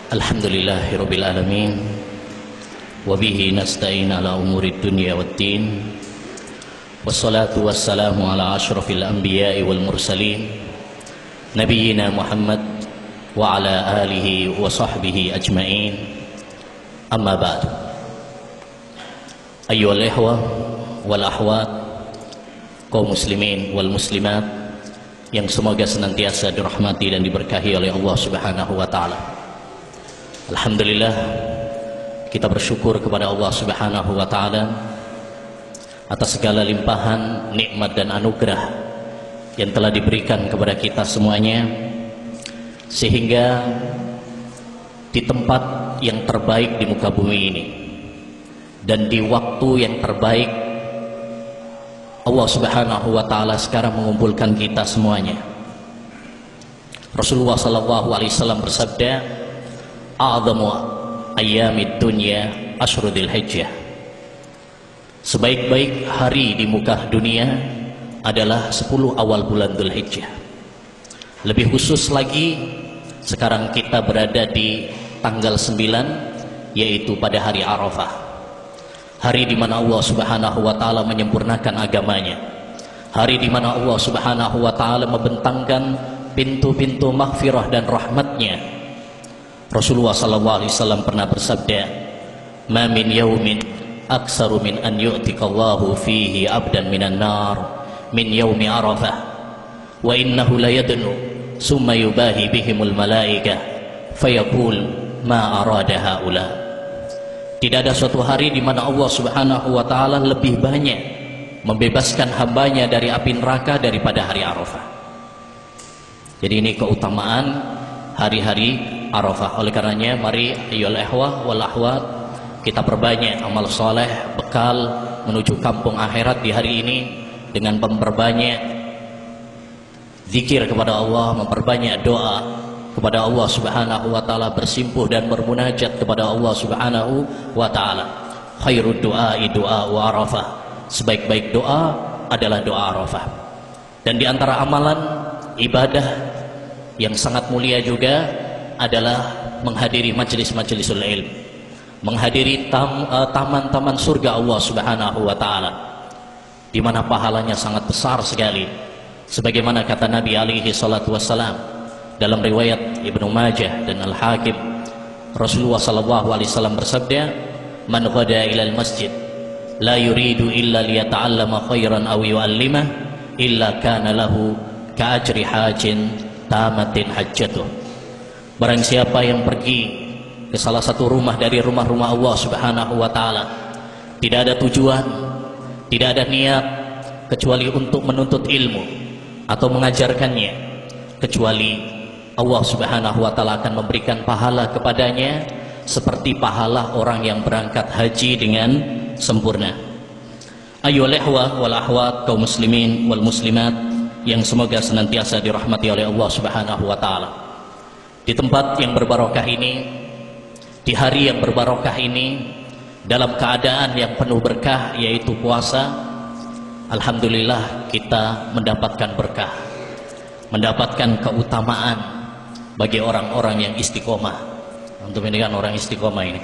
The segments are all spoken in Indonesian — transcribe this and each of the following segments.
Alhamdulillahirabbil alamin wa bihi nasta'in ala umurid dunya waddin wassalatu wassalamu ala asyrafil anbiya'i wal mursalin nabiyyina Muhammad wa ala alihi wa sahbihi ajma'in amma ba'du. Ayyuhal ikhwah wal akhwat, kaum muslimin wal muslimat yang semoga senantiasa dirahmati dan diberkahi oleh Allah Subhanahu wa taala. Alhamdulillah, kita bersyukur kepada Allah Subhanahu wa taala atas segala limpahan nikmat dan anugerah yang telah diberikan kepada kita semuanya, sehingga di tempat yang terbaik di muka bumi ini dan di waktu yang terbaik Allah Subhanahu wa taala sekarang mengumpulkan kita semuanya. Rasulullah sallallahu alaihi wasallam bersabda, "A'dhamu ayyamid dunya ashrudil hijjah." Sebaik-baik hari di muka dunia adalah 10 awal bulan Dzulhijjah. Lebih khusus lagi, sekarang kita berada di tanggal 9, yaitu pada hari Arafah. Hari di mana Allah Subhanahu wa taala menyempurnakan agamanya. Hari di mana Allah Subhanahu wa taala membentangkan pintu-pintu maghfirah dan rahmatnya. Rasulullah sallallahu alaihi wasallam pernah bersabda, "Ma min yaumin aksaru min an yu'tikallahu fihi abdan minan nar min yaumi Arafah wa innahu la yadnu summa yubahi bihimul malaikah fayaqul ma arada haula." Tidak ada suatu hari di mana Allah Subhanahu wa taala lebih banyak membebaskan hambanya dari api neraka daripada hari Arafah. Jadi ini keutamaan hari-hari Arafah. Oleh karenanya, mari ayyuhal ikhwah wal akhwat, kita perbanyak amal soleh bekal menuju kampung akhirat di hari ini dengan memperbanyak zikir kepada Allah, memperbanyak doa kepada Allah Subhanahu wa taala, bersimpuh dan bermunajat kepada Allah Subhanahu wa taala. Khairud du'ai du'a wa Arafah. Sebaik-baik doa adalah doa Arafah. Dan di antara amalan ibadah yang sangat mulia juga adalah menghadiri majelis-majelisul ilm, menghadiri taman-taman surga Allah Subhanahu wa taala, di mana pahalanya sangat besar sekali. Sebagaimana kata Nabi alaihi salatu wassalam dalam riwayat Ibnu Majah dan Al-Hakim, Rasulullah sallallahu alaihi wasallam bersabda, "Man ghada ilal masjid la yuridu illa liyata'allama khairan aw yu'allimah illa kana lahu ka'ajri hajin tamatin hajjatuh." Barang siapa yang pergi ke salah satu rumah dari rumah-rumah Allah Subhanahu wa taala, tidak ada tujuan, tidak ada niat kecuali untuk menuntut ilmu atau mengajarkannya, kecuali Allah Subhanahu wa taala akan memberikan pahala kepadanya seperti pahala orang yang berangkat haji dengan sempurna. Ayyuhal ikhwah wal akhwat, kaum muslimin wal muslimat yang semoga senantiasa dirahmati oleh Allah Subhanahu wa taala. Di tempat yang berbarokah ini, di hari yang berbarokah ini, dalam keadaan yang penuh berkah yaitu puasa, alhamdulillah kita mendapatkan berkah, mendapatkan keutamaan bagi orang-orang yang istiqomah. Untuk ini kan orang istiqomah ini,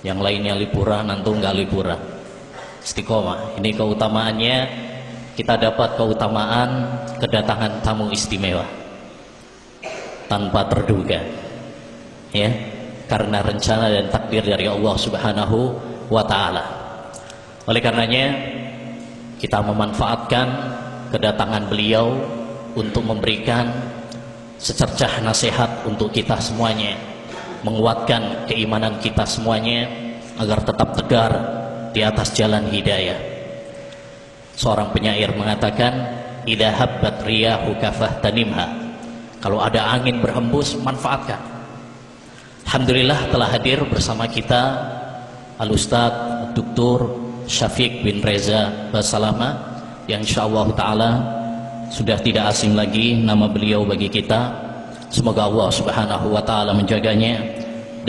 yang lainnya liburan, antum nggak liburan, istiqomah. Ini keutamaannya, kita dapat keutamaan kedatangan tamu istimewa tanpa terduga, ya, karena rencana dan takdir dari Allah Subhanahu wa taala. Oleh karenanya, kita memanfaatkan kedatangan beliau untuk memberikan secercah nasihat untuk kita semuanya, menguatkan keimanan kita semuanya agar tetap tegar di atas jalan hidayah. Seorang penyair mengatakan, "Idza habbat riyahu kafahtanimha." Kalau ada angin berhembus, manfaatkan. Alhamdulillah telah hadir bersama kita Al-Ustadz Dr. Syafiq bin Reza Basalama, yang insyaallah ta'ala sudah tidak asing lagi nama beliau bagi kita. Semoga Allah Subhanahu wa ta'ala menjaganya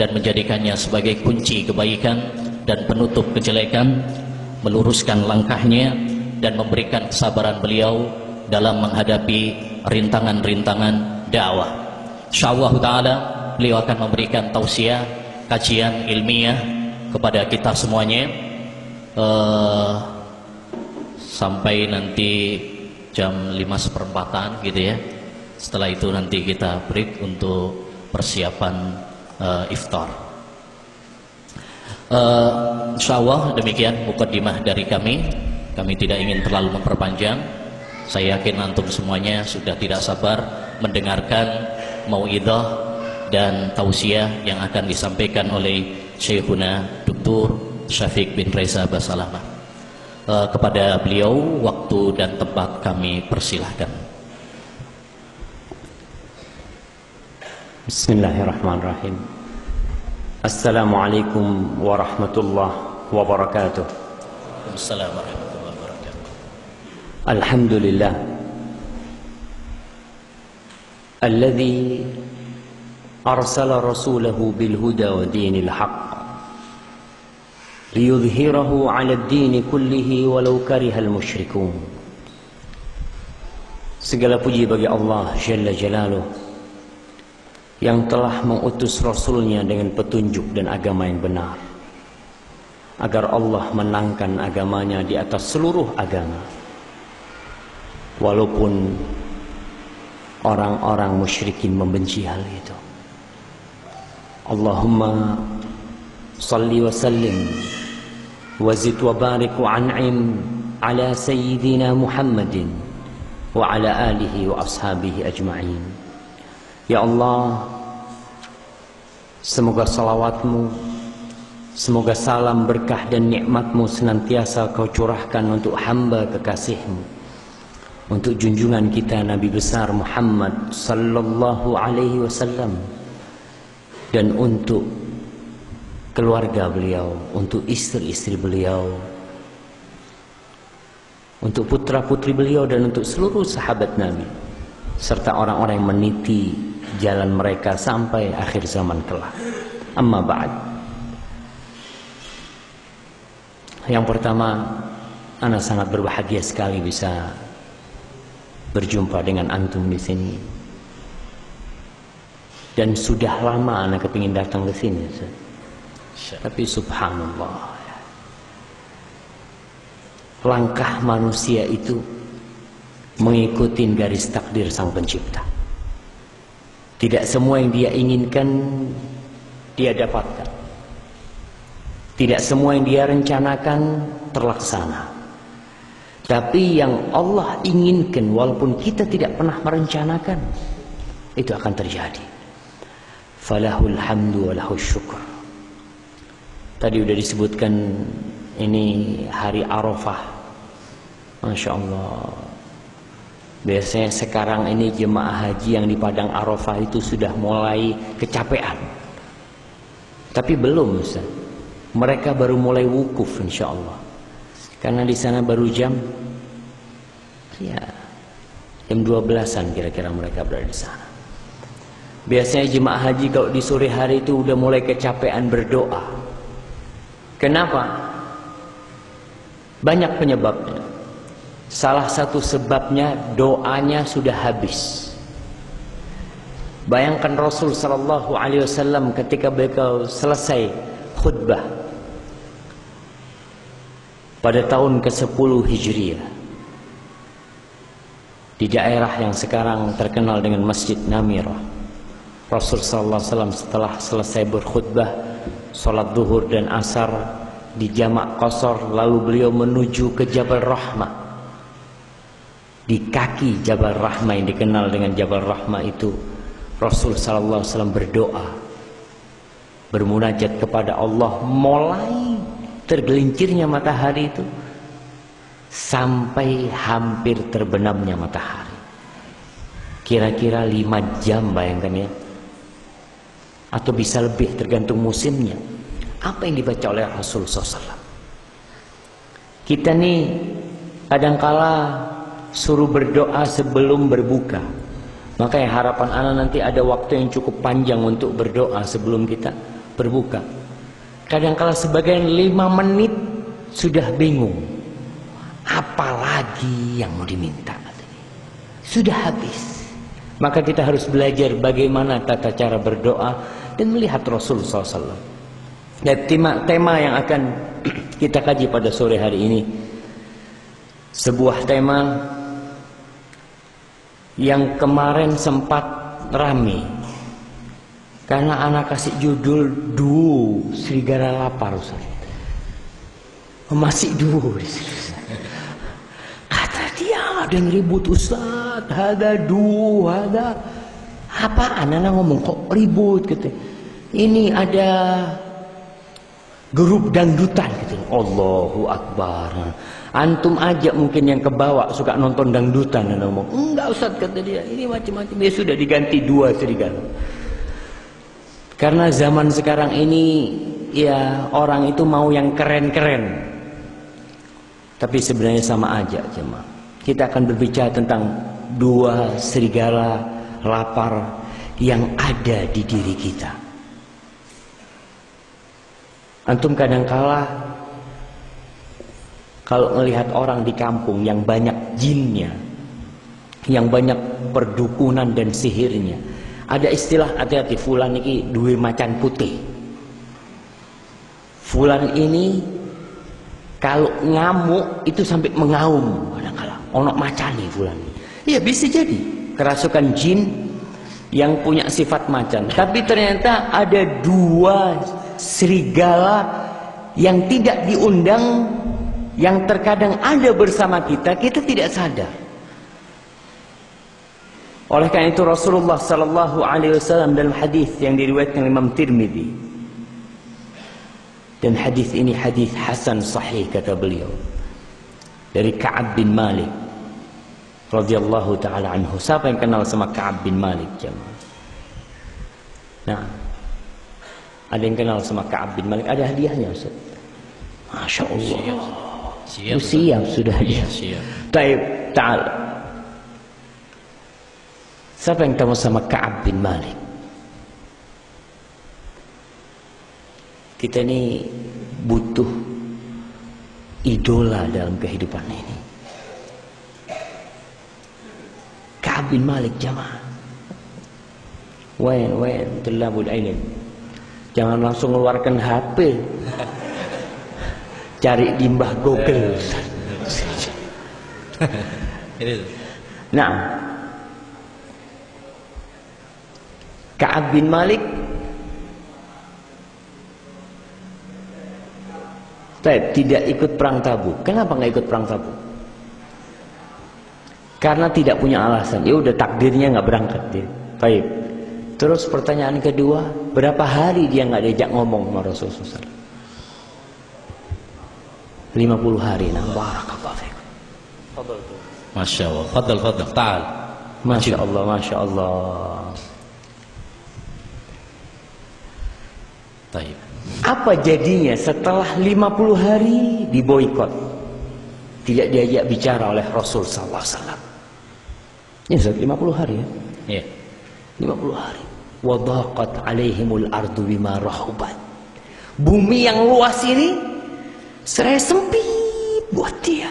dan menjadikannya sebagai kunci kebaikan dan penutup kejelekan, meluruskan langkahnya dan memberikan kesabaran beliau dalam menghadapi rintangan-rintangan dakwah. Insyaallah taala beliau akan memberikan tausiah, kajian ilmiah kepada kita semuanya sampai nanti jam 5:15 gitu ya. Setelah itu nanti kita break untuk persiapan iftar. Insyaallah demikian mukaddimah dari kami. Kami tidak ingin terlalu memperpanjang. Saya yakin antum semuanya sudah tidak sabar mendengarkan mauidhah dan tausiah yang akan disampaikan oleh Syekhuna Dr. Syafiq bin Reza Basalamah. Kepada beliau waktu dan tempat kami persilahkan. Bismillahirrahmanirrahim. Assalamualaikum warahmatullahi wabarakatuh. Assalamualaikum warahmatullahi wabarakatuh. Alhamdulillah alladzi arsala rasulahu bil huda wa dinil haqq liyudhhirahu 'ala ad-din kullihi walau karihal musyrikun. Segala puji bagi Allah Jalla Jalaluh yang telah mengutus Rasulnya dengan petunjuk dan agama yang benar, agar Allah menangkan agamanya di atas seluruh agama, walaupun orang-orang musyrikin membenci hal itu. Allahumma salli wa sallim wa zid wa barik wa an'im ala sayyidina Muhammadin wa ala alihi wa ashabihi ajma'in. Ya Allah, semoga salawatmu, semoga salam berkah dan nikmatmu senantiasa kau curahkan untuk hamba kekasihmu, untuk junjungan kita Nabi besar Muhammad sallallahu alaihi wasallam, dan untuk keluarga beliau, untuk istri-istri beliau, untuk putra-putri beliau, dan untuk seluruh sahabat Nabi, serta orang-orang yang meniti jalan mereka sampai akhir zaman kelak. Amma ba'd. Yang pertama, ana sangat berbahagia sekali bisa berjumpa dengan antum di sini. Dan sudah lama ana kepingin datang ke sini, tapi subhanallah, langkah manusia itu mengikuti garis takdir Sang Pencipta. Tidak semua yang dia inginkan dia dapatkan. Tidak semua yang dia rencanakan terlaksana. Tapi yang Allah inginkan walaupun kita tidak pernah merencanakan, itu akan terjadi. Falahul hamdu wa lahus syukur. Tadi sudah disebutkan ini hari Arafah. Masya Allah. Biasanya sekarang ini jemaah haji yang di Padang Arafah itu sudah mulai kecapean. Tapi belum, Ustaz. Mereka baru mulai wukuf insya Allah. Karena di sana baru jam 12-an kira-kira mereka berada di sana. Biasanya jemaah haji kalau di sore hari itu udah mulai kecapean berdoa. Kenapa? Banyak penyebabnya. Salah satu sebabnya doanya sudah habis. Bayangkan Rasul sallallahu alaihi wasallam ketika beliau selesai khutbah pada tahun ke-10 Hijriah di daerah yang sekarang terkenal dengan Masjid Namirah. Rasul sallallahu alaihi wasallam setelah selesai berkhutbah, salat zuhur dan asar di jamak qasar, lalu beliau menuju ke Jabal Rahmah. Di kaki Jabal Rahmah yang dikenal dengan Jabal Rahmah itu, Rasul sallallahu alaihi wasallam berdoa, bermunajat kepada Allah mulai tergelincirnya matahari itu sampai hampir terbenamnya matahari. Kira-kira 5 jam, bayangkan ya. Atau bisa lebih tergantung musimnya. Apa yang dibaca oleh Rasul SAW? Kita nih kadangkala suruh berdoa sebelum berbuka. Makanya harapan anak nanti ada waktu yang cukup panjang untuk berdoa sebelum kita berbuka. Kadangkala sebagian 5 menit sudah bingung. Apalagi yang mau diminta? Sudah habis. Maka kita harus belajar bagaimana tata cara berdoa dan melihat Rasul SAW. Dan tema yang akan kita kaji pada sore hari ini, sebuah tema yang kemarin sempat rame karena anak kasih judul "Du Serigala Lapar." Ustaz. Masih du. Kata dia ada yang ribut, Ustaz, ada du, ada apaan? Anak ngomong kok ribut gitu. Ini ada grup dangdutan gitu. Allahu Akbar. Antum aja mungkin yang kebawa suka nonton dangdutan dan ngomong, enggak Ustaz, kata dia, ini macam-macam. Ya sudah, diganti 2 serigala. Karena zaman sekarang ini ya orang itu mau yang keren-keren. Tapi sebenarnya sama aja, jemaah. Kita akan berbicara tentang 2 serigala lapar yang ada di diri kita. Antum kadangkala kalau melihat orang di kampung yang banyak jinnya, yang banyak perdukunan dan sihirnya, ada istilah, hati-hati, fulan ini duwe macan putih. Fulan ini kalau ngamuk itu sampai mengaum, kadang-kala ono macane fulan. Iya, bisa jadi kerasukan jin yang punya sifat macan. Tapi ternyata ada 2 serigala yang tidak diundang, yang terkadang ada bersama kita, kita tidak sadar. Oleh karena itu Rasulullah sallallahu alaihi wasallam dalam hadis yang diriwayatkan Imam Tirmidzi, dan hadis ini hadis hasan sahih kata beliau, dari Ka'ab bin Malik radhiyallahu taala anhu. Siapa yang kenal sama Ka'ab bin Malik, jemaah? Nah, ada yang kenal sama Ka'ab bin Malik? Ada hadiahnya, Ustaz. Masya Allah. Siap sudah. Siap. Taib, ta'al. Siapa yang tahu sama Ka'ab bin Malik? Kita ini butuh idola dalam kehidupan ini. Ka'ab bin Malik, jamaah. Wen tulabul ilm. Jangan langsung mengeluarkan HP. Cari di mbah Google. Nah, Ka'ab bin Malik tidak ikut perang Tabuk. Kenapa nggak ikut perang Tabuk? Karena tidak punya alasan. Ya udah, takdirnya nggak berangkat dia. Baik. Terus pertanyaan kedua, berapa hari dia nggak diajak ngomong sama Rasulullah? 50 hari. Nah, barakallahu fiikum. Masya Allah. Fadal, ta'al. Masya Allah, Masya Allah. Baik. Apa jadinya setelah 50 hari diboikot? Tidak diajak bicara oleh Rasul sallallahu alaihi wasallam. Ya, 50 hari ya. Iya. 50 hari. Wa dhaqat alaihimul ardu bima rahubat. Bumi yang luas ini seraya sempit buat dia.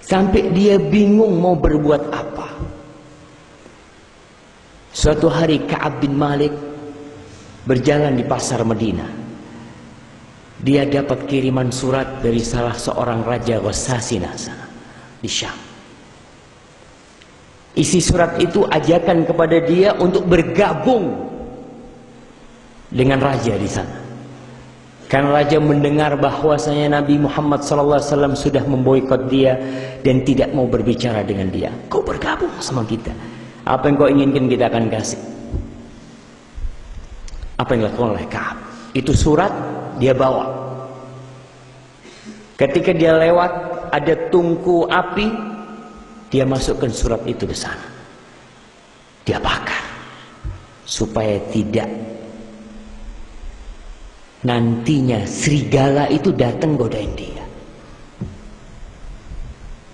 Sampai dia bingung mau berbuat apa. Suatu hari Ka'ab bin Malik berjalan di pasar Madinah. Dia dapat kiriman surat dari salah seorang raja Ghassasina di Syam. Isi surat itu ajakan kepada dia untuk bergabung dengan raja di sana. Karena raja mendengar bahwasanya Nabi Muhammad SAW sudah memboikot dia dan tidak mau berbicara dengan dia. Kau bergabung sama kita. Apa yang kau inginkan kita akan kasih. Apa yang dilakukan oleh Ka'ab? Itu surat dia bawa. Ketika dia lewat ada tungku api, dia masukkan surat itu ke sana. Dia bakar supaya tidak nantinya serigala itu datang godain dia.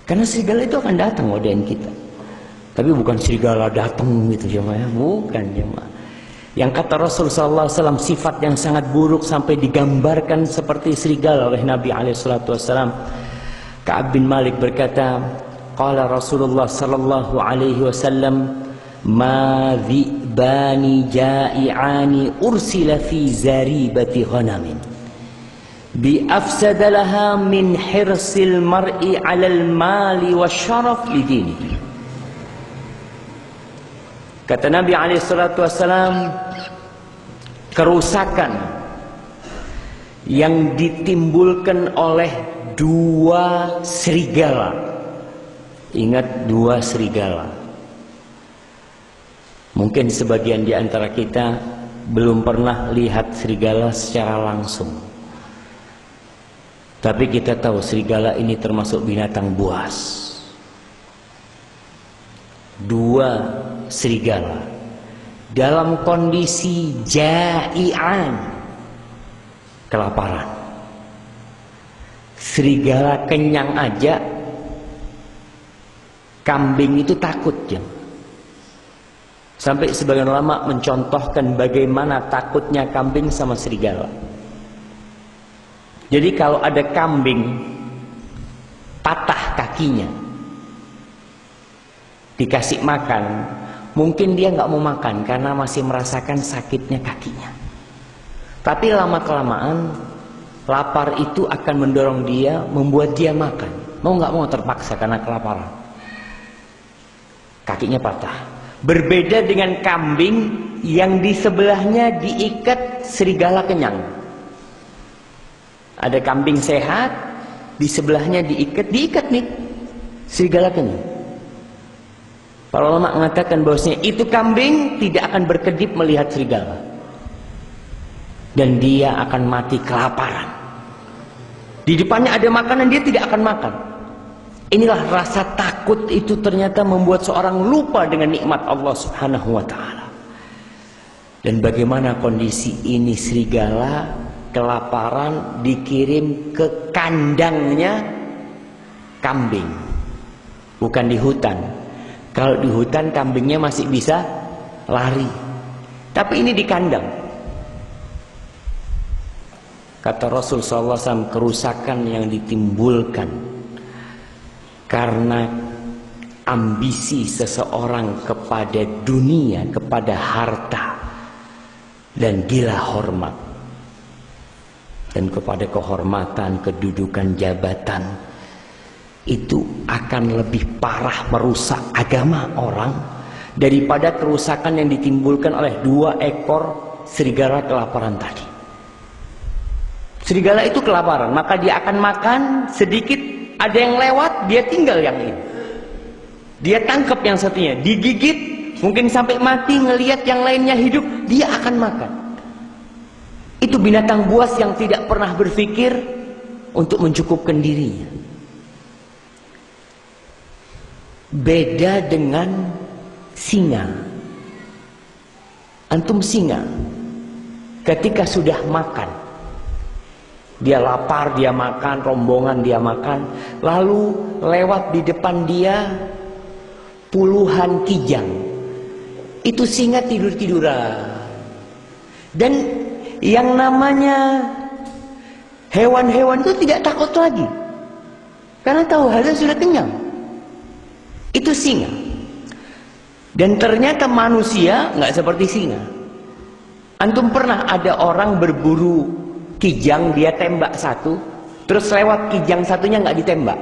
Karena serigala itu akan datang godain kita. Tapi bukan serigala datang gitu jemaah, bukan jemaah. Yang kata Rasul sallallahu alaihi wasallam sifat yang sangat buruk sampai digambarkan seperti serigala oleh Nabi alaihi salatu wasallam. Ka'ab bin Malik berkata, qala Rasulullah sallallahu alaihi wasallam, ma dhi'bani ja'i'ani ursila fi zaribati ghanamin bi afsadalaha min hirsil mar'i 'alal mali wasyaraf lidinihi. Kata Nabi alaihi salatu wasallam, kerusakan yang ditimbulkan oleh dua serigala. Ingat, dua serigala. Mungkin sebagian di antara kita belum pernah lihat serigala secara langsung. Tapi kita tahu serigala ini termasuk binatang buas. Dua serigala dalam kondisi ja'ian, kelaparan. Serigala kenyang aja, kambing itu takut ya. Sampai sebagian ulama mencontohkan bagaimana takutnya kambing sama serigala. Jadi kalau ada kambing patah kakinya, dikasih makan, mungkin dia nggak mau makan karena masih merasakan sakitnya kakinya. Tapi lama-kelamaan lapar itu akan mendorong dia, membuat dia makan. Mau nggak mau terpaksa karena kelaparan. Kakinya patah. Berbeda dengan kambing yang di sebelahnya diikat serigala kenyang. Ada kambing sehat, di sebelahnya diikat nih serigala kenyang. Para ulama mengatakan bahwasanya itu kambing tidak akan berkedip melihat serigala, dan dia akan mati kelaparan. Di depannya ada makanan, dia tidak akan makan. Inilah rasa takut itu ternyata membuat seorang lupa dengan nikmat Allah Subhanahu wa ta'ala. Dan bagaimana kondisi ini, serigala kelaparan dikirim ke kandangnya kambing, bukan di hutan. Kalau di hutan kambingnya masih bisa lari, tapi ini di kandang. Kata Rasul SAW, kerusakan yang ditimbulkan karena ambisi seseorang kepada dunia, kepada harta, dan gila hormat, dan kepada kehormatan, kedudukan, jabatan, itu akan lebih parah merusak agama orang daripada kerusakan yang ditimbulkan oleh dua ekor serigala kelaparan tadi. Serigala itu kelaparan, maka dia akan makan sedikit, ada yang lewat, dia tinggal yang ini. Dia tangkap yang satunya, digigit, mungkin sampai mati, ngelihat yang lainnya hidup, dia akan makan. Itu binatang buas yang tidak pernah berpikir untuk mencukupkan dirinya. Beda dengan singa. Antum singa, ketika sudah makan, dia lapar, dia makan, rombongan dia makan, lalu lewat di depan dia puluhan kijang. Itu singa tidur-tiduran. Dan yang namanya hewan-hewan itu tidak takut lagi, karena tahu hasilnya sudah kenyang. Itu singa. Dan ternyata manusia nggak seperti singa. Antum pernah ada orang berburu kijang, dia tembak satu, terus lewat kijang satunya nggak ditembak?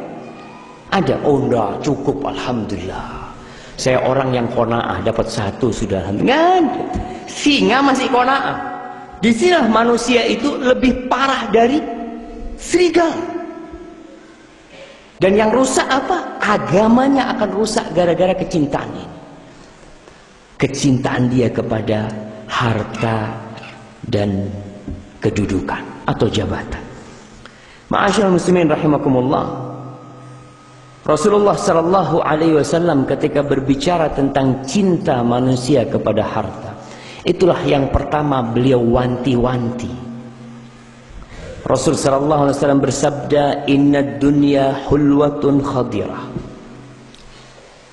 Ada? Oh enggak, cukup, alhamdulillah. Saya orang yang qanaah, dapat satu sudah alhamdulillah. Singa masih qanaah. Disinilah manusia itu lebih parah dari serigala. Dan yang rusak apa? Agamanya akan rusak gara-gara kecintaan ini. Kecintaan dia kepada harta dan kedudukan atau jabatan. Ma'asyiral muslimin rahimakumullah. Rasulullah sallallahu alaihi wasallam ketika berbicara tentang cinta manusia kepada harta, itulah yang pertama beliau wanti-wanti. Rasul sallallahu alaihi wasallam bersabda, "Innad dunya hulwatun khadirah."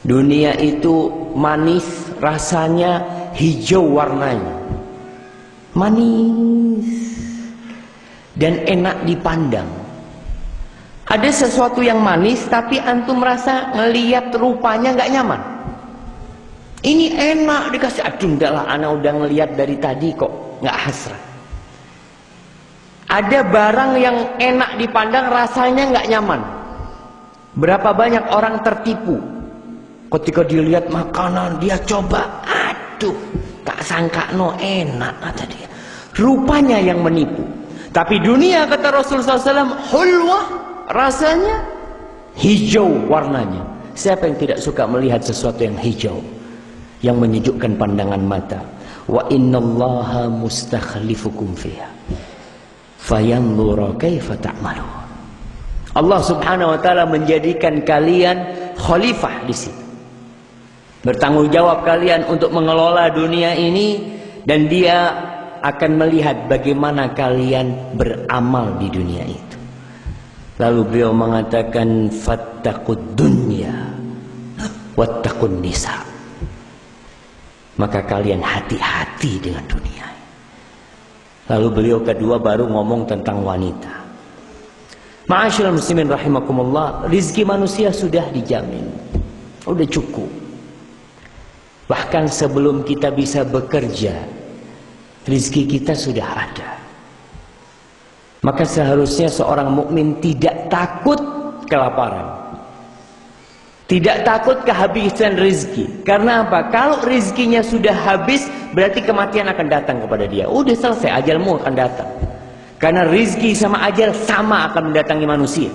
Dunia itu manis, rasanya hijau warnanya. Manis dan enak dipandang. Ada sesuatu yang manis tapi antum merasa ngelihat rupanya nggak nyaman. Ini enak dikasih, aduh enggak lah, ana udah ngelihat dari tadi kok, nggak hasrat. Ada barang yang enak dipandang, rasanya nggak nyaman. Berapa banyak orang tertipu ketika dilihat makanan, dia coba, aduh tak sangka no enak kata dia. Rupanya yang menipu. Tapi dunia kata Rasulullah SAW, hulwah, rasanya hijau warnanya. Siapa yang tidak suka melihat sesuatu yang hijau, yang menyejukkan pandangan mata? Wa innallaha mustakhlifukum fiha fayanzura kaifa ta'malun. Allah Subhanahu wa taala menjadikan kalian khalifah di situ. Bertanggung jawab kalian untuk mengelola dunia ini, dan dia akan melihat bagaimana kalian beramal di dunia itu. Lalu beliau mengatakan fattaqud dunya wattaqun nisa. Maka kalian hati-hati dengan dunia. Lalu beliau kedua baru ngomong tentang wanita. Ma'asyiral muslimin rahimakumullah, rizki manusia sudah dijamin, udah cukup. Bahkan sebelum kita bisa bekerja, rizki kita sudah ada. Maka seharusnya seorang mukmin tidak takut kelaparan, tidak takut kehabisan rizki. Karena apa? Kalau rizkinya sudah habis, berarti kematian akan datang kepada dia. Udah selesai, ajalmu akan datang. Karena rizki sama ajal sama akan mendatangi manusia.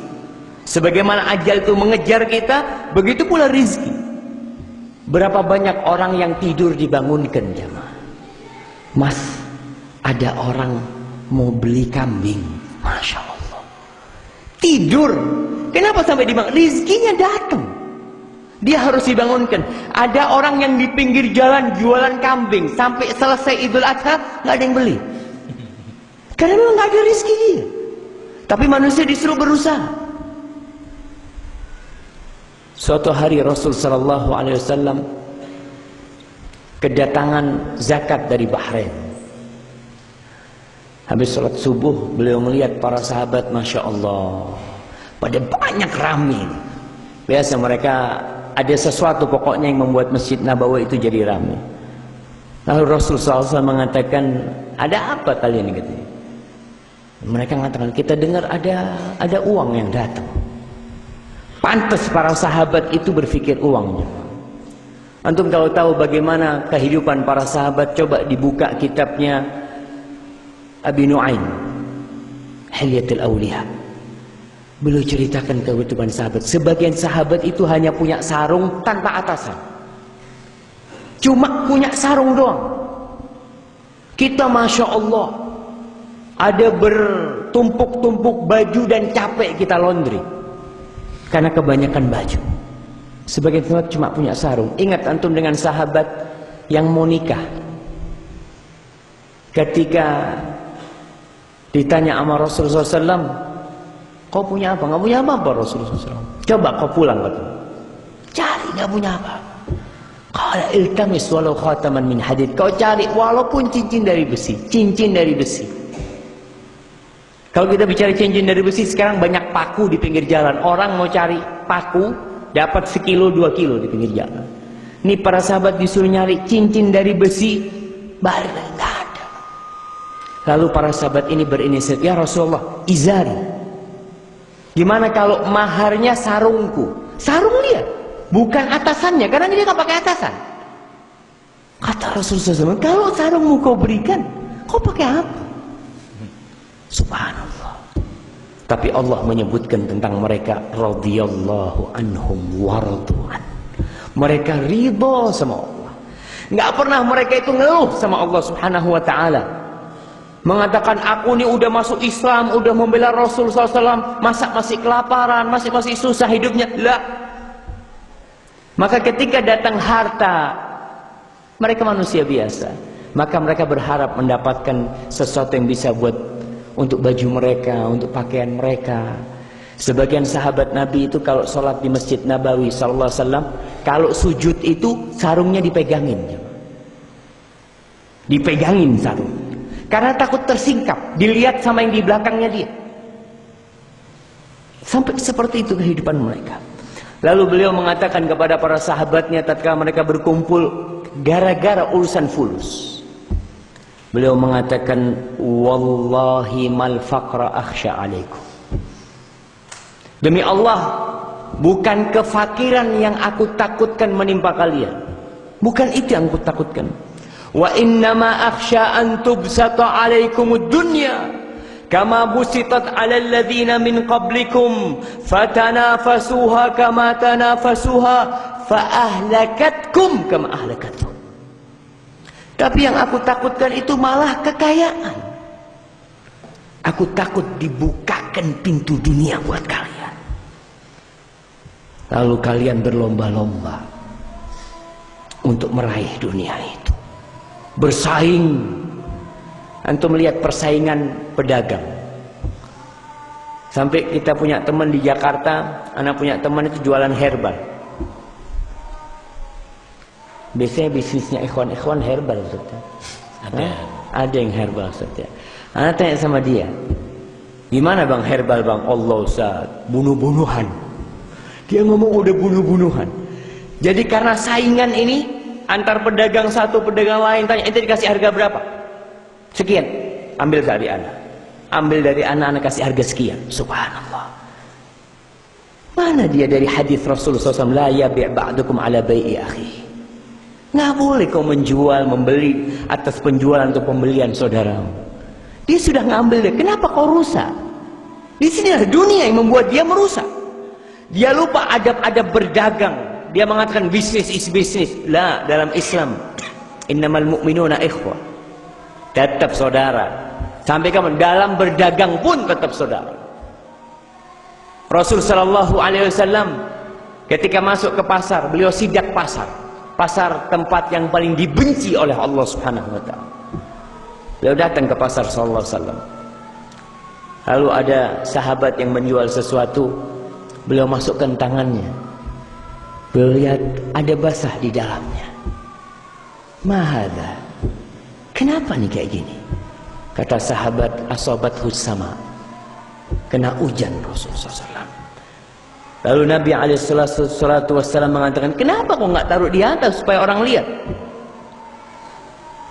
Sebagaimana ajal itu mengejar kita, begitu pula rizki. Berapa banyak orang yang tidur dibangunkan jamaah. Mas, ada orang mau beli kambing, Masya Allah. Tidur. Kenapa sampai dibangun? Rizkinya datang, dia harus dibangunkan. Ada orang yang di pinggir jalan jualan kambing, sampai selesai Idul Adha nggak ada yang beli. Karena memang nggak ada rizki dia. Tapi manusia disuruh berusaha. Suatu hari Rasul sallallahu alaihi wasallam kedatangan zakat dari Bahrain. Habis sholat subuh, beliau melihat para sahabat, Masya Allah, pada banyak ramai. Biasa mereka ada sesuatu pokoknya yang membuat Masjid Nabawi itu jadi ramai. Lalu Rasul SAW mengatakan, ada apa kalian ini? Katanya. Mereka mengatakan, kita dengar ada uang yang datang. Pantas para sahabat itu berpikir uangnya. Antum kalau tahu bagaimana kehidupan para sahabat, coba dibuka kitabnya Abi Nu'aim, Hilyatul Awliya. Beliau ceritakan kehidupan sahabat. Sebagian sahabat itu hanya punya sarung tanpa atasan. Cuma punya sarung doang. Kita Masya Allah, ada bertumpuk-tumpuk baju dan capek kita laundry. Karena kebanyakan baju. Sebagian sahabat cuma punya sarung. Ingat antum dengan sahabat yang mau nikah. Ketika ditanya sama Rasulullah SAW, kau punya apa? Nggak punya apa Rasulullah SAW? Coba kau pulang betul. Cari, nggak punya apa. Qala iltamis walau khataman min hadid. Kau cari walaupun cincin dari besi. Cincin dari besi. Kalau kita bicara cincin dari besi, sekarang banyak paku di pinggir jalan. Orang mau cari paku, dapat 1-2 kilo di pinggir jalan. Ini para sahabat disuruh nyari cincin dari besi, balik nggak ada. Lalu para sahabat ini berinisiatif, ya Rasulullah, izari. Gimana kalau maharnya sarungku? Sarung dia, bukan atasannya, karena dia nggak pakai atasan. Kata Rasulullah SAW, kalau sarungmu kau berikan, kau pakai apa? Subhanallah. Tapi Allah menyebutkan tentang mereka, radhiyallahu anhum wa radu'an. Mereka ridha sama Allah. Nggak pernah mereka itu ngeluh sama Allah Subhanahu wa taala. Mengatakan aku ini udah masuk Islam, udah membela Rasul SAW, masa masih kelaparan, masih susah hidupnya. Lah. Maka ketika datang harta, mereka manusia biasa. Maka mereka berharap mendapatkan sesuatu yang bisa buat untuk baju mereka, untuk pakaian mereka. Sebagian sahabat Nabi itu kalau sholat di Masjid Nabawi SAW, kalau sujud itu sarungnya dipegangin. Dipegangin sarung. Karena takut tersingkap, dilihat sama yang di belakangnya dia. Sampai seperti itu kehidupan mereka. Lalu beliau mengatakan kepada para sahabatnya tatkala mereka berkumpul, gara-gara urusan fulus. Beliau mengatakan, wallahi mal faqra akhsha alaikum. Demi Allah, bukan kefakiran yang aku takutkan menimpa kalian. Bukan itu yang aku takutkan. Wa innama akhsha an tubsata alaikumud dunya kama busitat alal ladzina min qablikum fatanafasuha kama tanafasuha fa ahlakatkum kama ahlakatkum. Tapi yang aku takutkan itu malah kekayaan. Aku takut dibukakan pintu dunia buat kalian. Lalu kalian berlomba-lomba untuk meraih dunia itu. Bersaing. Antum melihat persaingan pedagang. Sampai kita punya teman di Jakarta, anak punya teman itu jualan herbal. Biasanya bisnisnya ikhwan-ikhwan herbal, Ustaz. Ada yang herbal, Ustaz. Anak tanya sama dia, gimana bang herbal bang? Allah Ustaz, bunuh-bunuhan. Dia ngomong udah bunuh-bunuhan. Jadi karena saingan ini antar pedagang satu pedagang lain, tanya ente dikasih harga berapa? Sekian. Ambil dari anak. Ambil dari anak kasih harga sekian. Subhanallah. Mana dia dari hadis Rasulullah SAW, la yabi' ba'dukum ala bai'i akhi. Nggak boleh kau menjual, membeli atas penjualan atau pembelian saudaramu. Dia sudah ngambil dia. Kenapa kau rusak? Di sinilah dunia yang membuat dia merusak. Dia lupa adab-adab berdagang. Dia mengatakan bisnis is bisnis. La, dalam Islam innamal mu'minuna ikhwah. Tetap saudara. Sampai kapan? Dalam berdagang pun tetap saudara. Rasul sallallahu alaihi wasallam ketika masuk ke pasar, beliau sidak pasar. Pasar tempat yang paling dibenci oleh Allah Subhanahu wa taala. Beliau datang ke pasar sallallahu alaihi wasallam. Lalu ada sahabat yang menjual sesuatu. Beliau masukkan tangannya. Beliau lihat ada basah di dalamnya. Mahadha. Kenapa nih kayak gini? Kata sahabat, asobat husama. Kena hujan Rasulullah SAW. Lalu Nabi SAW mengatakan, kenapa kau nggak taruh di atas supaya orang lihat?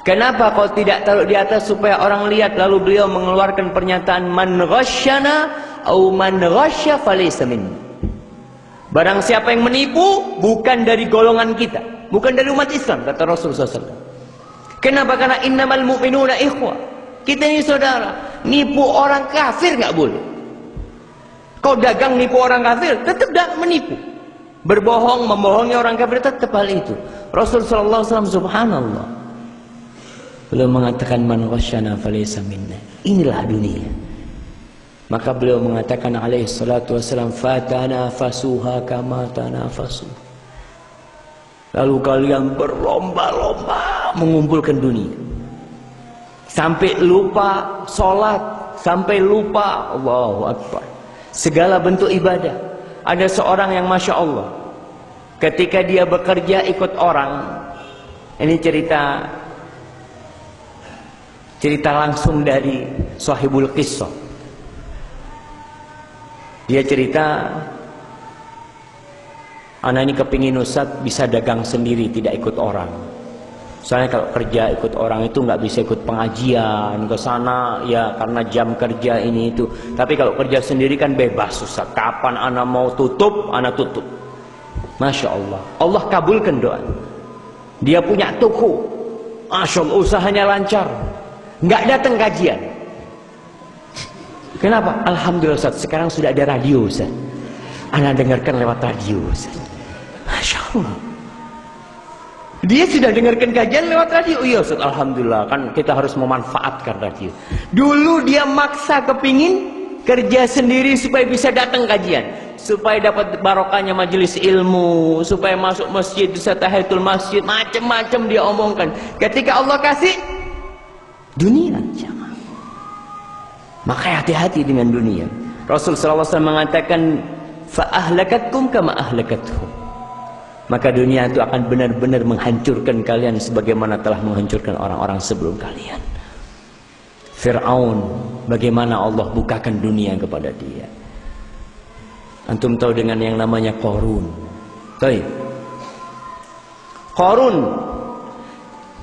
Kenapa kau tidak taruh di atas supaya orang lihat? Lalu beliau mengeluarkan pernyataan, man ghasyana au man ghasya falaysa minna. Barang siapa yang menipu, bukan dari golongan kita, bukan dari umat Islam, kata Rasulullah SAW. Kenapa? Karena innamal mu'minuna ikhwah. Kita ini saudara. Nipu orang kafir nggak boleh. Kau dagang nipu orang kafir, tetap menipu. Berbohong, membohongi orang kafir, tetap hal itu. Rasulullah SAW, subhanallah, beliau mengatakan man ghasyana falaysa minna. Inilah dunia. Maka beliau mengatakan alaihi salatu wassalam, fatanafasuha kama tanafasu. Lalu kalian berlomba-lomba mengumpulkan dunia. Sampai lupa sholat, sampai lupa Allahu Akbar. Segala bentuk ibadah. Ada seorang yang Masya Allah, ketika dia bekerja ikut orang. Ini cerita langsung dari Sahibul Qissah. Dia cerita, anak ini kepingin Ustaz bisa dagang sendiri, tidak ikut orang. Soalnya kalau kerja ikut orang itu nggak bisa ikut pengajian ke sana, ya karena jam kerja ini itu. Tapi kalau kerja sendiri kan bebas Ustaz. Kapan anak mau tutup, anak tutup. Masya Allah, Allah kabulkan doa. Dia punya toko, Masya Allah, usahanya lancar, nggak datang kajian. Kenapa? Alhamdulillah Ustaz, sekarang sudah ada radio Ustaz. Anak dengarkan lewat radio Ustaz. Masya Allah. Dia sudah dengarkan kajian lewat radio. Iya Ustaz, alhamdulillah. Kan kita harus memanfaatkan radio. Dulu dia maksa kepingin kerja sendiri supaya bisa datang kajian, supaya dapat barokahnya majelis ilmu, supaya masuk masjid, bisa tahiyatul masjid, macam-macam dia omongkan. Ketika Allah kasih dunia, maka hati-hati dengan dunia. Rasul sallallahu alaihi wasallam mengatakan, fa ahlakatkum kama ahlakatuhum. Maka dunia itu akan benar-benar menghancurkan kalian sebagaimana telah menghancurkan orang-orang sebelum kalian. Fir'aun, bagaimana Allah bukakan dunia kepada dia. Antum tahu dengan yang namanya Qarun. Qarun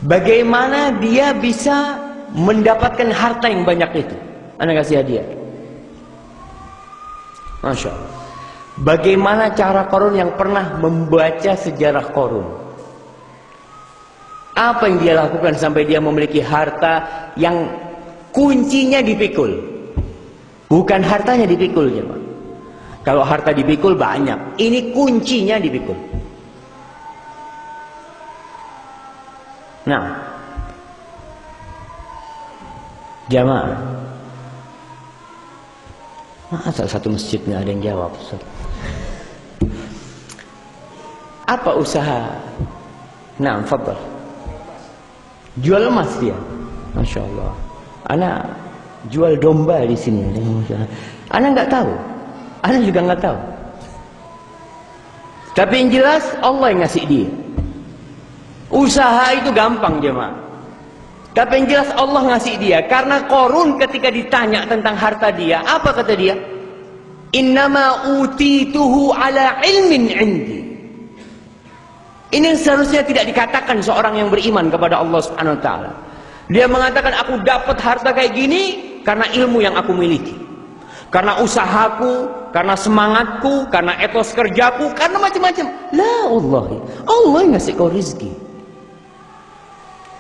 Bagaimana dia bisa mendapatkan harta yang banyak itu? Ana kasih hadiah. Masya Allah. Bagaimana cara Qarun yang pernah membaca sejarah Qarun? Apa yang dia lakukan sampai dia memiliki harta yang kuncinya dipikul? Bukan hartanya dipikul ya Pak. Kalau harta dipikul banyak, ini kuncinya dipikul. Nah, jamaah, masa satu masjid nggak ada yang jawab? Apa usaha? Nah, fadhal. Jual emas dia, masya Allah. Anak jual domba di sini. Anak nggak tahu, anak juga nggak tahu. Tapi yang jelas Allah yang ngasih dia. Usaha itu gampang jemaah. Tapi yang jelas Allah ngasih dia. Karena Qarun ketika ditanya tentang harta dia, apa kata dia? Innama utituhu ala ilmin indi. Ini seharusnya tidak dikatakan seorang yang beriman kepada Allah Subhanahu wa taala. Dia mengatakan aku dapat harta kayak gini karena ilmu yang aku miliki. Karena usahaku, karena semangatku, karena etos kerjaku, karena macam-macam. La wallahi, Allah yang ngasih kau rezeki.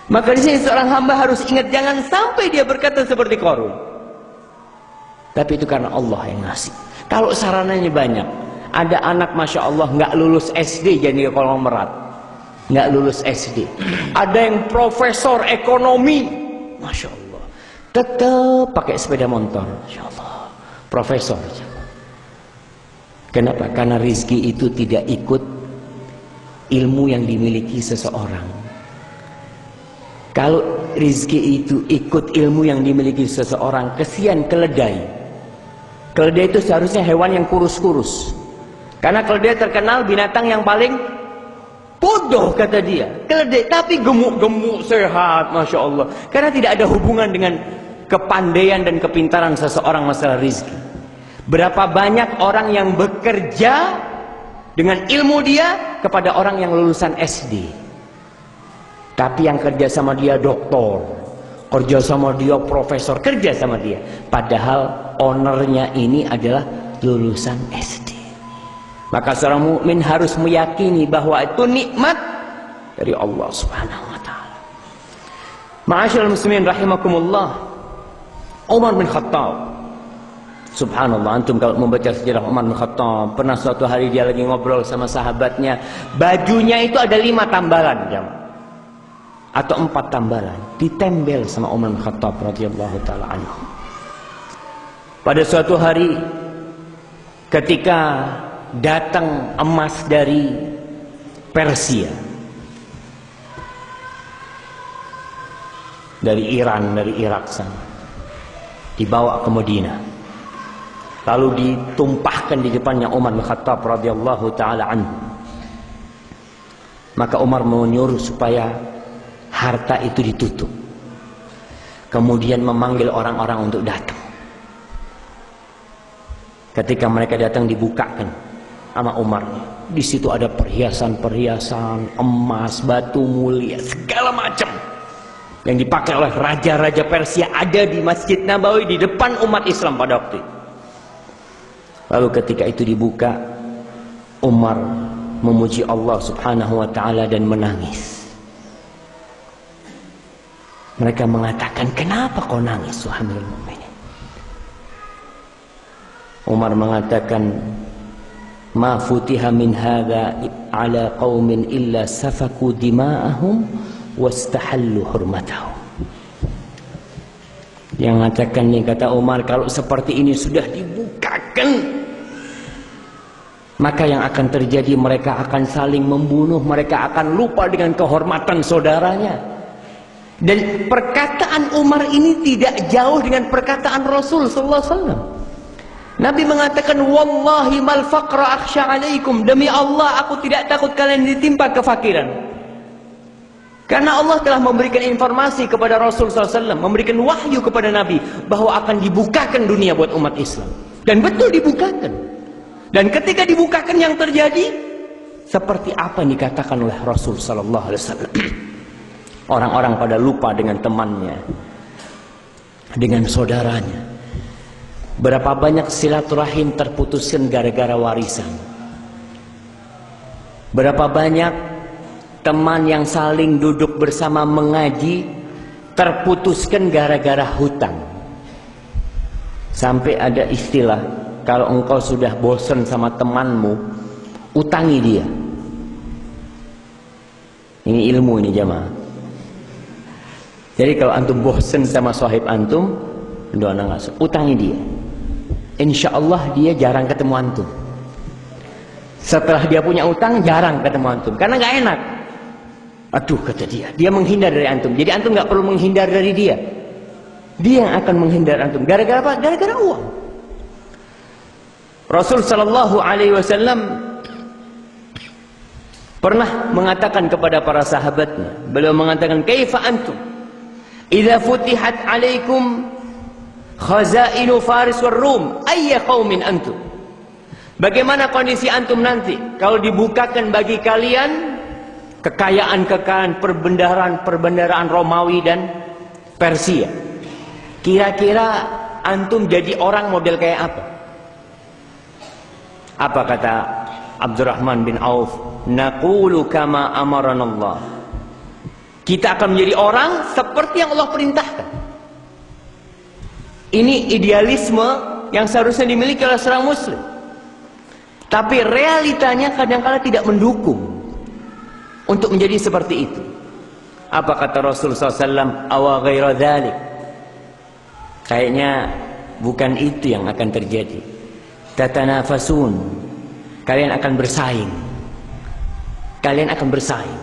Maka di sini seorang hamba harus ingat jangan sampai dia berkata seperti Qarun. Tapi itu karena Allah yang ngasih. Kalau sarananya banyak, ada anak masya Allah nggak lulus SD jadi konglomerat, nggak lulus SD. Ada yang profesor ekonomi, masya Allah, tetap pakai sepeda motor, masya Allah, profesor. Kenapa? Karena rezeki itu tidak ikut ilmu yang dimiliki seseorang. Kalau rezeki itu ikut ilmu yang dimiliki seseorang, kesian keledai. Keledai itu seharusnya hewan yang kurus-kurus. Karena keledai terkenal binatang yang paling bodoh kata dia. Keledai tapi gemuk-gemuk sehat, masya Allah. Karena tidak ada hubungan dengan kepandaian dan kepintaran seseorang masalah rezeki. Berapa banyak orang yang bekerja dengan ilmu dia kepada orang yang lulusan SD. Tapi yang kerja sama dia doktor, kerja sama dia profesor, kerja sama dia. Padahal ownernya ini adalah lulusan SD. Maka seorang mukmin harus meyakini bahwa itu nikmat dari Allah Subhanahu wa taala. Ma'asyiral muslimin rahimakumullah. Umar bin Khattab. Subhanallah, antum kalau membaca sejarah Umar bin Khattab, pernah suatu hari dia lagi ngobrol sama sahabatnya, bajunya itu ada 5 tambalan, jamaah. Atau 4 tambalan ditembel sama Umar bin Khattab radhiyallahu taala anhu. Pada suatu hari ketika datang emas dari Persia, dari Iran, dari Irak sana, dibawa ke Madinah, lalu ditumpahkan di depannya Umar bin Khattab radhiyallahu taala anhu. Maka Umar menyuruh supaya harta itu ditutup. Kemudian memanggil orang-orang untuk datang. Ketika mereka datang dibukakan sama Umar. Di situ ada perhiasan-perhiasan, emas, batu mulia, segala macam yang dipakai oleh raja-raja Persia ada di Masjid Nabawi di depan umat Islam pada waktu itu. Lalu ketika itu dibuka, Umar memuji Allah Subhanahu wa taala dan menangis. Mereka mengatakan, kenapa kau nangis wahai mukminin? Umar mengatakan, ma futiha min hadza ala qaumin illa safaku dima'ahum wastahallu hurmatahum. Yang mengatakan ini, kata Umar, kalau seperti ini sudah dibukakan, maka yang akan terjadi mereka akan saling membunuh, mereka akan lupa dengan kehormatan saudaranya. Dan perkataan Umar ini tidak jauh dengan perkataan Rasul sallallahu alaihi wasallam. Nabi mengatakan, wallahi mal faqra akhsha alaikum, demi Allah aku tidak takut kalian ditimpa kefakiran. Karena Allah telah memberikan informasi kepada Rasul sallallahu alaihi wasallam, memberikan wahyu kepada Nabi bahwa akan dibukakan dunia buat umat Islam. Dan betul dibukakan. Dan ketika dibukakan yang terjadi seperti apa yang dikatakan oleh Rasul sallallahu alaihi wasallam. Orang-orang pada lupa dengan temannya, dengan saudaranya. Berapa banyak silaturahim terputuskan gara-gara warisan. Berapa banyak teman yang saling duduk bersama mengaji terputuskan gara-gara hutang. Sampai ada istilah, kalau engkau sudah bosan sama temanmu, utangi dia. Ini ilmu ini jamaah. Jadi kalau antum bosan sama sahib antum, utangi dia. Insya Allah dia jarang ketemu antum. Setelah dia punya utang, jarang ketemu antum, karena nggak enak. Aduh, kata dia menghindar dari antum. Jadi antum nggak perlu menghindar dari dia. Dia yang akan menghindar antum. Gara-gara apa? Gara-gara uang. Rasul Shallallahu Alaihi Wasallam pernah mengatakan kepada para sahabatnya. Beliau mengatakan, "Kaifa antum idza futihat alaikum khazainu Faris war Rum, ayya qaumin antum?" Bagaimana kondisi antum nanti kalau dibukakan bagi kalian kekayaan-kekayaan perbendaharaan Romawi dan Persia? Kira-kira antum jadi orang model kayak apa? Apa kata Abdurrahman bin Auf? Naqulu kama amaranallah. Kita akan menjadi orang seperti yang Allah perintahkan. Ini idealisme yang seharusnya dimiliki oleh seorang muslim. Tapi realitanya kadang-kala tidak mendukung untuk menjadi seperti itu. Apa kata Rasulullah SAW? Awa ghaira dhalik. Kayaknya bukan itu yang akan terjadi. Tatanafasun. Kalian akan bersaing. Kalian akan bersaing.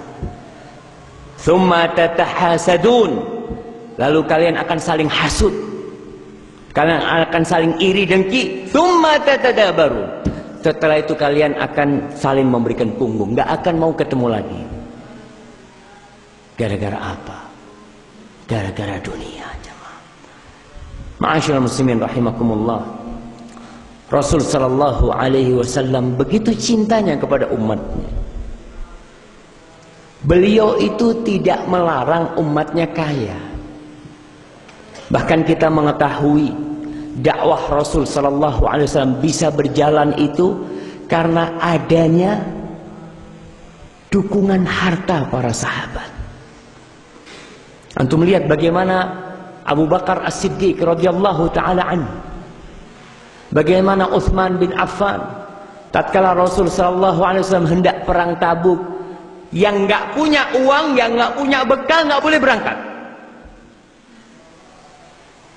Thumma tatahasadun. Lalu kalian akan saling hasud. Kalian akan saling iri dengki. Thumma tatadabarun. Setelah itu kalian akan saling memberikan punggung, nggak akan mau ketemu lagi. Gara-gara apa? Gara-gara dunia, jemaah. Ma'asyiral muslimin rahimakumullah. Rasul sallallahu alaihi wasallam begitu cintanya kepada umatnya. Beliau itu tidak melarang umatnya kaya. Bahkan kita mengetahui dakwah Rasul sallallahu alaihi wasallam bisa berjalan itu karena adanya dukungan harta para sahabat. Antum lihat bagaimana Abu Bakar As-Siddiq radhiyallahu taala anhu, bagaimana Utsman bin Affan tatkala Rasul sallallahu alaihi wasallam hendak perang Tabuk, yang nggak punya uang, yang nggak punya bekal nggak boleh berangkat.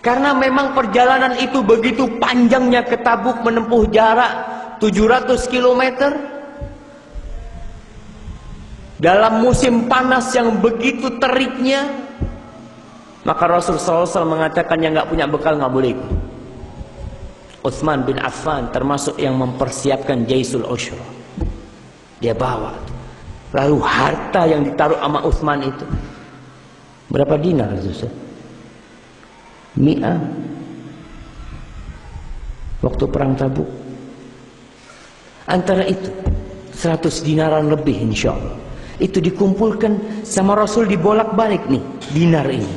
Karena memang perjalanan itu begitu panjangnya ke Tabuk, menempuh jarak 700 km. Dalam musim panas yang begitu teriknya, maka Rasulullah SAW mengatakan yang nggak punya bekal nggak boleh ikut. Utsman bin Affan termasuk yang mempersiapkan Jaisul Ushra. Dia bawa. Lalu harta yang ditaruh sama Utsman itu berapa dinar, Rasulullah? Mi'ah waktu perang Tabuk. Antara itu 100 dinaran lebih insya Allah. Itu dikumpulkan sama Rasul, dibolak-balik nih dinar ini.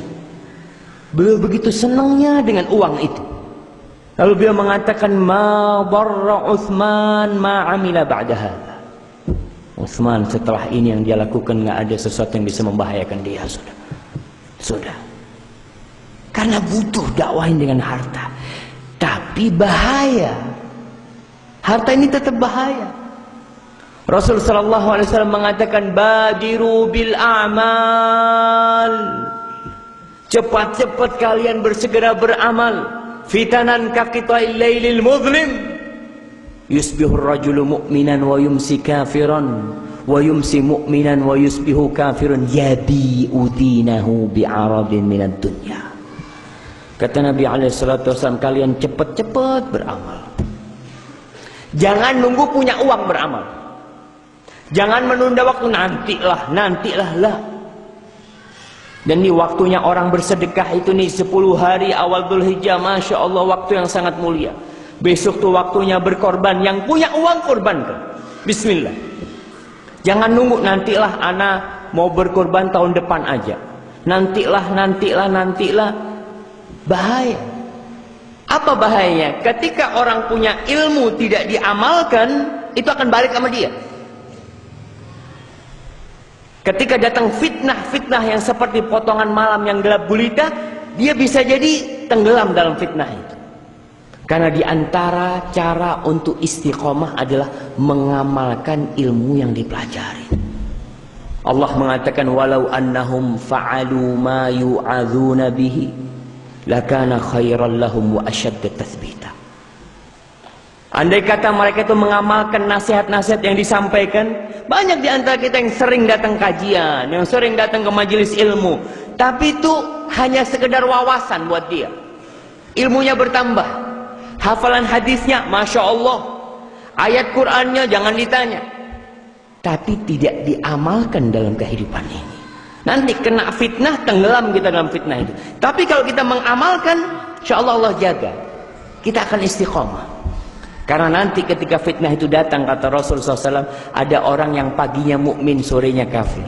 Beliau begitu senangnya dengan uang itu. Lalu beliau mengatakan, ma darra Utsman ma amila ba'da hadza. Utsman setelah ini yang dia lakukan nggak ada sesuatu yang bisa membahayakan dia. Sudah. Karena butuh dakwahin dengan harta. Tapi bahaya. Harta ini tetap bahaya. Rasul sallallahu alaihi wasallam mengatakan, badiru bil a'mal. Cepat-cepat kalian bersegera beramal. Fitanan kaqita'il lailil muzlim. Yusbihur rajulu mu'minan wa yumsi kafiran. Wa yumsi mu'minan wa yusbihu kafirun. Yabi'u dinahu bi'aradin minad dunya. Kata Nabi SAW, kalian cepat-cepat beramal. Jangan nunggu punya uang beramal. Jangan menunda waktu, nantilah lah. Dan ini waktunya orang bersedekah itu nih 10 hari awal Dzulhijjah, Masya Allah, waktu yang sangat mulia. Besok tuh waktunya berkorban. Yang punya uang korbankan. Bismillah. Jangan nunggu nantilah ana mau berkorban tahun depan aja. nantilah. Bahaya. Apa bahayanya? Ketika orang punya ilmu tidak diamalkan, itu akan balik sama dia. Ketika datang fitnah yang seperti potongan malam yang gelap gulita, dia bisa jadi tenggelam dalam fitnah itu. Karena diantara cara untuk istiqomah adalah mengamalkan ilmu yang dipelajari. Allah mengatakan, walau annahum fa'alu ma yu'adzuna bihi lakana khairan lahum wa ashadda tathbita. Andai kata mereka itu mengamalkan nasihat-nasihat yang disampaikan, banyak di antara kita yang sering datang kajian, yang sering datang ke majelis ilmu, tapi itu hanya sekedar wawasan buat dia. Ilmunya bertambah, hafalan hadisnya Masya Allah, ayat Qur'annya jangan ditanya, tapi tidak diamalkan dalam kehidupan ini. Nanti kena fitnah, tenggelam kita dalam fitnah itu. Tapi kalau kita mengamalkan, insya Allah Allah jaga, kita akan istiqomah. Karena nanti ketika fitnah itu datang, kata Rasulullah SAW, ada orang yang paginya mukmin, sorenya kafir.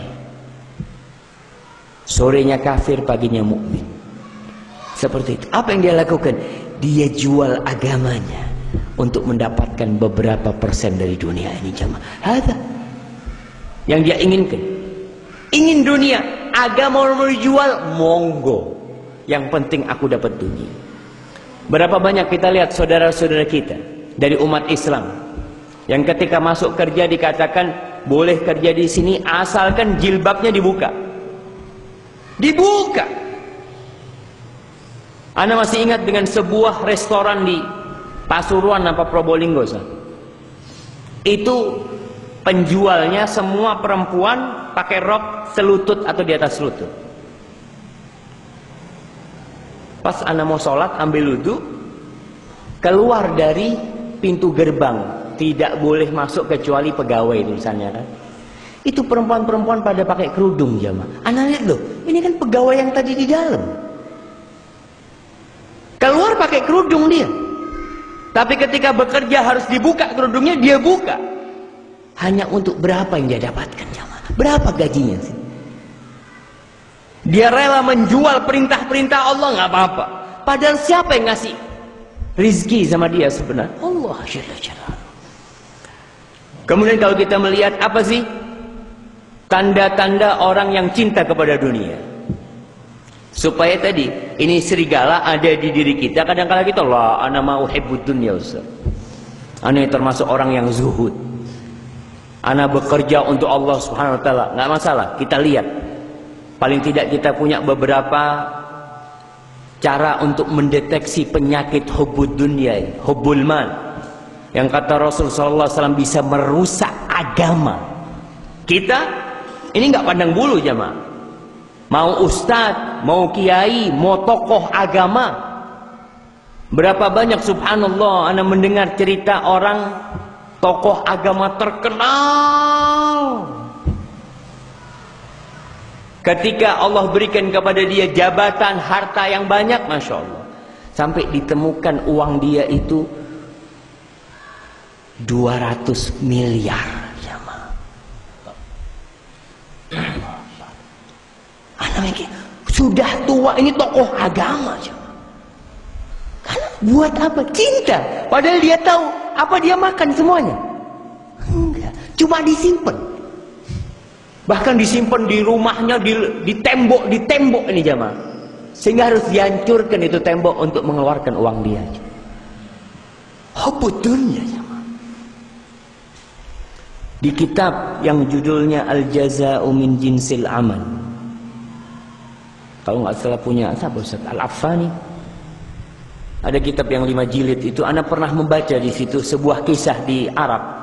Sorenya kafir, paginya mukmin. Seperti itu. Apa yang dia lakukan? Dia jual agamanya untuk mendapatkan beberapa persen dari dunia ini, jemaah. Ada yang dia inginkan. Ingin dunia, agama mau dijual, monggo. Yang penting aku dapat dunia. Berapa banyak kita lihat saudara-saudara kita dari umat Islam yang ketika masuk kerja dikatakan boleh kerja di sini asalkan jilbabnya dibuka. Dibuka. Ana masih ingat dengan sebuah restoran di Pasuruan apa Probolinggo. Itu penjualnya semua perempuan pakai rok selutut atau di atas selutut. Pas ana mau sholat ambil wudu, keluar dari pintu gerbang, tidak boleh masuk kecuali pegawai tulisannya kan. Itu perempuan-perempuan pada pakai kerudung jamaah. Ana lihat loh, ini kan pegawai yang tadi di dalam. Keluar pakai kerudung dia. Tapi ketika bekerja harus dibuka kerudungnya, dia buka. Hanya untuk berapa yang dia dapatkan jamaah? Berapa gajinya sih? Dia rela menjual perintah-perintah Allah, nggak apa-apa. Padahal siapa yang ngasih rizki sama dia sebenarnya? Allah Jalla Jalla. Kemudian kalau kita melihat apa sih tanda-tanda orang yang cinta kepada dunia? Supaya tadi ini serigala ada di diri kita. Kadang-kadang kita lah, ana mau hibbud dunya Ustaz. Ana termasuk orang yang zuhud. Ana bekerja untuk Allah Subhanahu wa taala, nggak masalah. Kita lihat. Paling tidak kita punya beberapa cara untuk mendeteksi penyakit hubbud dunya, hubbul mal. Yang kata Rasulullah SAW bisa merusak agama. Kita ini nggak pandang bulu jamaah. Mau ustadz, mau kiai, mau tokoh agama. Berapa banyak subhanallah ana mendengar cerita orang tokoh agama terkenal. Ketika Allah berikan kepada dia jabatan, harta yang banyak, Masya Allah. Sampai ditemukan uang dia itu 200 miliar. Anak mikir, sudah tua ini tokoh agama. Karena buat apa? Cinta. Padahal dia tahu apa dia makan semuanya. Enggak, cuma disimpan. Bahkan disimpan di rumahnya, di tembok ini jamaah. Sehingga harus dihancurkan itu tembok untuk mengeluarkan uang dia. Hubbud dunya jamaah. Di kitab yang judulnya Al-Jaza'u min Jinsil Amal. Kalau nggak salah punya siapa Ustaz Al-Affani. Ada kitab yang 5 jilid itu. Ana pernah membaca di situ sebuah kisah di Arab.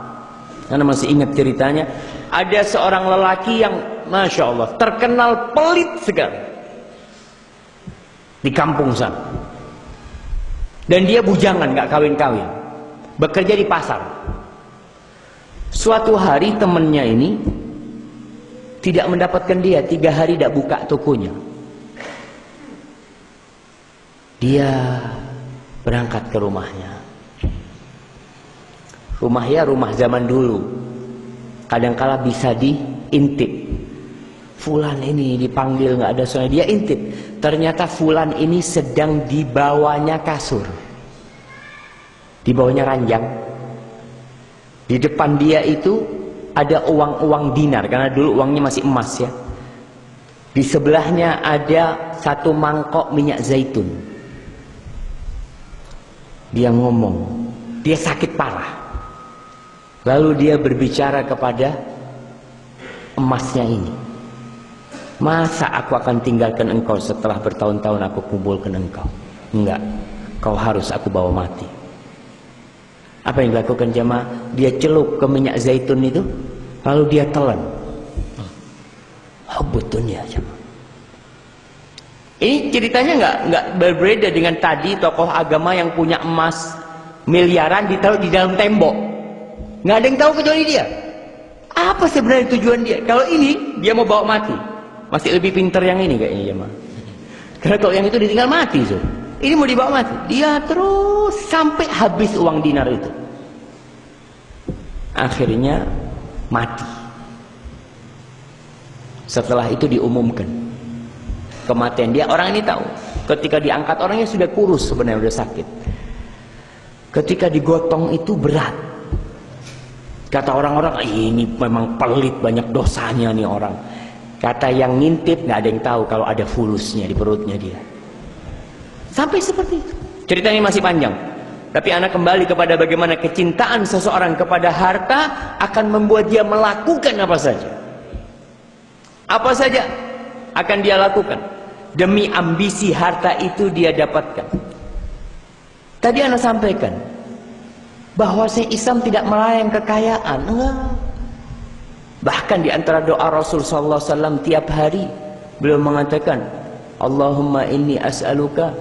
Ana masih ingat ceritanya. Ada seorang lelaki yang Masya Allah terkenal pelit sekali di kampung sana. Dan dia bujangan, nggak kawin-kawin, bekerja di pasar. Suatu hari temannya ini tidak mendapatkan dia, 3 hari tidak buka tokonya. Dia berangkat ke rumahnya. Rumahnya rumah zaman dulu. Kadangkala bisa diintip. Fulan ini dipanggil nggak ada suara, dia intip. Ternyata Fulan ini sedang dibawanya kasur, dibawanya ranjang. Di depan dia itu ada uang-uang dinar, karena dulu uangnya masih emas ya. Di sebelahnya ada satu mangkok minyak zaitun. Dia ngomong, dia sakit parah. Lalu dia berbicara kepada emasnya ini. Masa aku akan tinggalkan engkau setelah bertahun-tahun aku kumpulkan engkau? Enggak, kau harus aku bawa mati. Apa yang dilakukan jemaah? Dia celup ke minyak zaitun itu, lalu dia telan. Hubbud dunia jemaah. Ini ceritanya nggak berbeda dengan tadi tokoh agama yang punya emas miliaran ditaruh di dalam tembok. Nggak ada yang tahu kecuali dia. Apa sebenarnya tujuan dia? Kalau ini dia mau bawa mati. Masih lebih pintar yang ini kayaknya jemaah. Karena kalau yang itu ditinggal mati so. Ini mau dibawa mati. Dia terus sampai habis uang dinar itu. Akhirnya mati. Setelah itu diumumkan kematian dia. Orang ini tahu. Ketika diangkat orangnya sudah kurus sebenarnya, sudah sakit. Ketika digotong itu berat. Kata orang-orang, ini memang pelit, banyak dosanya nih orang. Kata yang ngintip, nggak ada yang tahu kalau ada fulusnya di perutnya dia. Sampai seperti itu. Ceritanya masih panjang. Tapi anak kembali kepada bagaimana kecintaan seseorang kepada harta akan membuat dia melakukan apa saja. Apa saja akan dia lakukan. Demi ambisi harta itu dia dapatkan. Tadi anak sampaikan bahwa Islam tidak melayang kekayaan. Enggak. Bahkan di antara doa Rasul sallallahu alaihi wasallam tiap hari beliau mengatakan, Allahumma inni as'aluka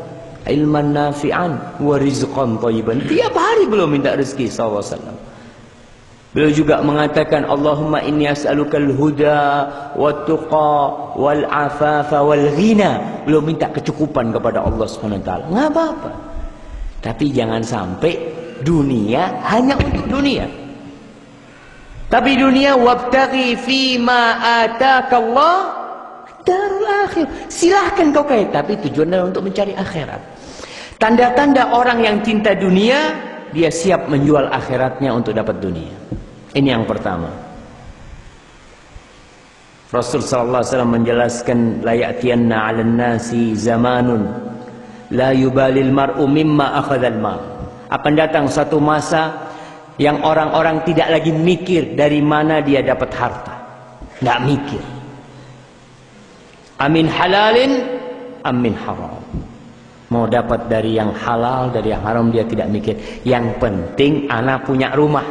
ilman nafi'an wa rizqan thayyiban. Tiap hari beliau minta rezeki sallallahu alaihi wasallam. Beliau juga mengatakan, Allahumma inni as'aluka al-huda wat-tuqa wal-afafa wal-ghina. Beliau minta kecukupan kepada Allah Subhanahu wa taala. Enggak apa-apa. Tapi jangan sampai dunia hanya untuk dunia. Tapi dunia wabtaghi fima atakallah darul akhir. Silahkan kau kaya, tapi tujuannya untuk mencari akhirat. Tanda-tanda orang yang cinta dunia, dia siap menjual akhiratnya untuk dapat dunia. Ini yang pertama. Rasul sallallahu alaihi wasallam menjelaskan, la ya'tiyanna 'alan nasi zamanun la yubalil mar'u mimma akhadhal mal. Akan datang satu masa yang orang-orang tidak lagi mikir dari mana dia dapat harta. Nggak mikir. Amin halalin, amin haram. Mau dapat dari yang halal, dari yang haram dia tidak mikir. Yang penting anak punya rumah.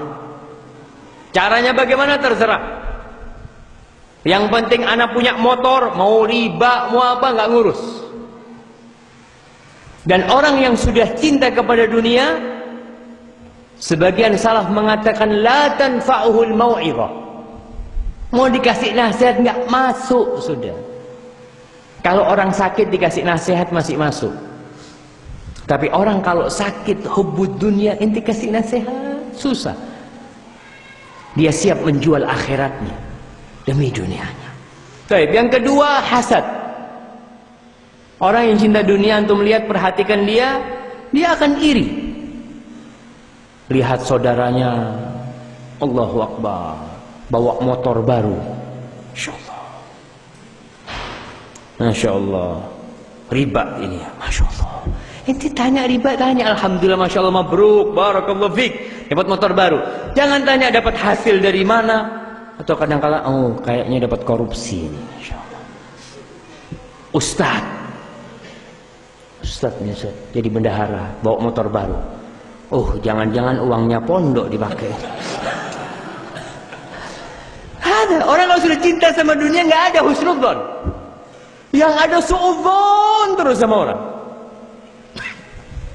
Caranya bagaimana terserah. Yang penting anak punya motor, mau riba, mau apa nggak ngurus. Dan orang yang sudah cinta kepada dunia, sebagian salaf mengatakan la tanfa'uhul mau'izah. Mau dikasih nasihat nggak masuk sudah. Kalau orang sakit dikasih nasihat masih masuk. Tapi orang kalau sakit hubbud dunia, inti kasih nasihat susah. Dia siap menjual akhiratnya demi dunianya. Baik, yang kedua hasad. Orang yang cinta dunia, antum lihat, perhatikan dia akan iri. Lihat saudaranya, Allahu Akbar, bawa motor baru, Masya Allah, Masya Allah. Riba ini, Masya Allah. Ente tanya riba, tanya Alhamdulillah, Masya Allah, mabruk, barakallahu fik, dapat motor baru. Jangan tanya dapat hasil dari mana, atau kadang-kala, oh kayaknya dapat korupsi ini, Masya Allah. Ustadznya jadi bendahara, bawa motor baru. Oh, jangan-jangan uangnya pondok dipakai. Ada orang kalau sudah cinta sama dunia nggak ada husnudzon. Yang ada suudzon terus sama orang.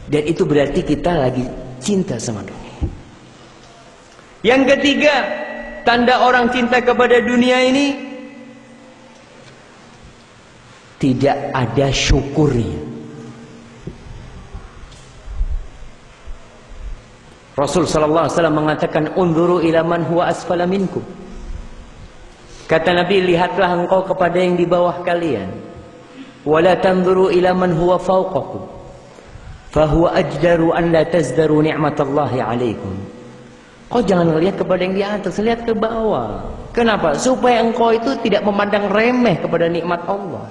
Dan itu berarti kita lagi cinta sama dunia. Yang ketiga, tanda orang cinta kepada dunia ini tidak ada syukurnya. Rasul sallallahu alaihi wasallam mengatakan, "Unzuru ila man huwa asfala minkum." Kata Nabi, lihatlah engkau kepada yang di bawah kalian. Wala tanzuru ila man huwa fawqakum, fahuwa ajdaru an la tazdaru ni'matallahi alaikum. Kau jangan lihat kepada yang di atas, lihat ke bawah. Kenapa? Supaya engkau itu tidak memandang remeh kepada nikmat Allah.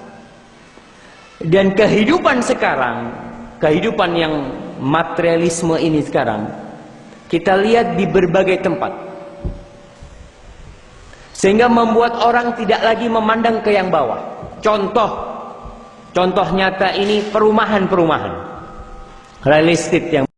Dan kehidupan sekarang, kehidupan yang materialisme ini sekarang, kita lihat di berbagai tempat, sehingga membuat orang tidak lagi memandang ke yang bawah. Contoh nyata ini perumahan real estate yang